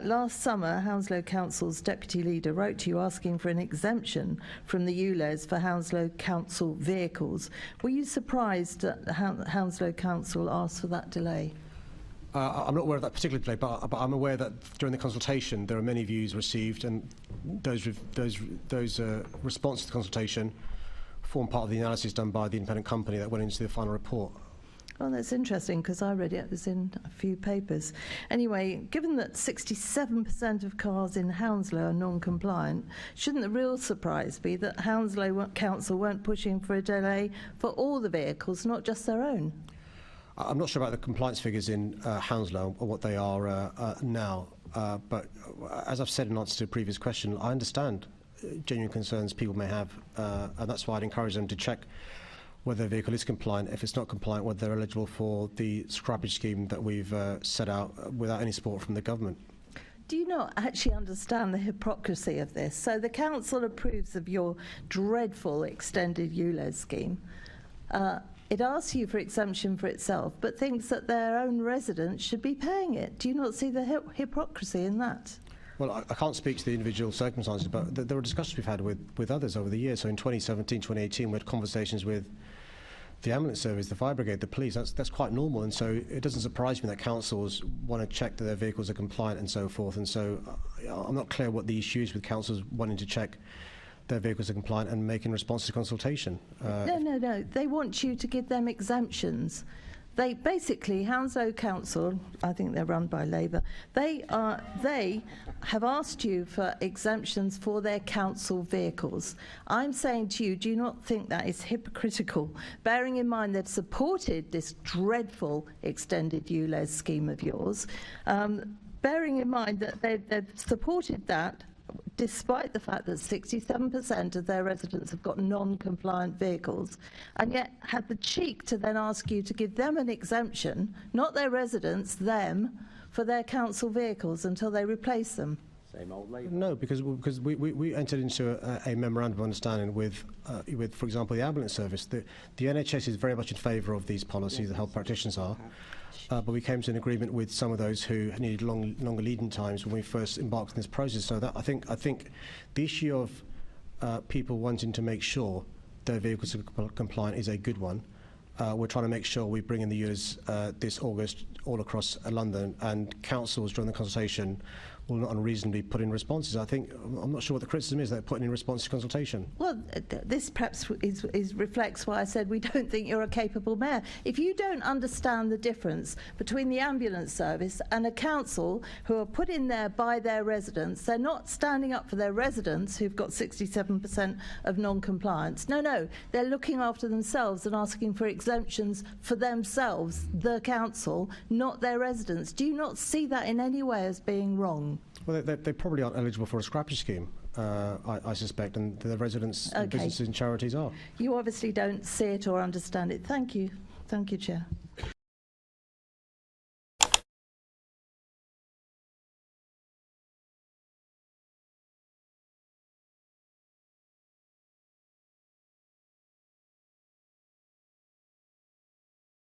Last summer, Hounslow Council's deputy leader wrote to you asking for an exemption from the ULEZ for Hounslow Council vehicles. Were you surprised that the Hounslow Council asked for that delay? I'm not aware of that particular delay, but I'm aware that during the consultation there are many views received, and those responses to the consultation form part of the analysis done by the independent company that went into the final report. Well, that's interesting because I read it. It was in a few papers. Anyway, given that 67% of cars in Hounslow are non-compliant, shouldn't the real surprise be that Hounslow Council weren't pushing for a delay for all the vehicles, not just their own? I'm not sure about the compliance figures in Hounslow or what they are now, but as I've said in answer to a previous question, I understand genuine concerns people may have, and that's why I'd encourage them to check whether their vehicle is compliant. If it's not compliant, whether they're eligible for the scrappage scheme that we've set out without any support from the government. Do you not actually understand the hypocrisy of this? So the council approves of your dreadful extended ULEZ scheme. It asks you for exemption for itself, but thinks that their own residents should be paying it. Do you not see the hypocrisy in that? Well, I can't speak to the individual circumstances, but there are discussions we've had with others over the years. So in 2017, 2018, we had conversations with the ambulance service, the fire brigade, the police. That's quite normal, and so it doesn't surprise me that councils want to check that their vehicles are compliant and so forth. And so I'm not clear what the issue is with councils wanting to check their vehicles are compliant and make in response to consultation. No. They want you to give them exemptions. They basically, Hounslow Council, I think they're run by Labour, they have asked you for exemptions for their council vehicles. I'm saying to you, do you not think that is hypocritical, bearing in mind they've supported this dreadful extended ULEZ scheme of yours, bearing in mind that they've supported that despite the fact that 67% of their residents have got non-compliant vehicles, and yet had the cheek to then ask you to give them an exemption, not their residents, them, for their council vehicles until they replace them. Same old Labour. No, because we entered into a memorandum of understanding with, for example, the ambulance service. The NHS is very much in favour of these policies, the health practitioners are. But we came to an agreement with some of those who needed longer lead-in times when we first embarked on this process. So that I think the issue of people wanting to make sure their vehicles are compliant is a good one. We're trying to make sure we bring in the ULEZ this August all across London, and councils during the consultation will not unreasonably put in responses. I'm not sure what the criticism is they're putting in response to consultation. Well, this perhaps reflects why I said we don't think you're a capable mayor. If you don't understand the difference between the ambulance service and a council who are put in there by their residents, they're not standing up for their residents who've got 67% of non-compliance. No, they're looking after themselves and asking for exemptions for themselves, the council, not their residents. Do you not see that in any way as being wrong? Well, they probably aren't eligible for a scrappage scheme, I suspect, and the residents, and businesses and charities are. You obviously don't see it or understand it. Thank you. Thank you, Chair.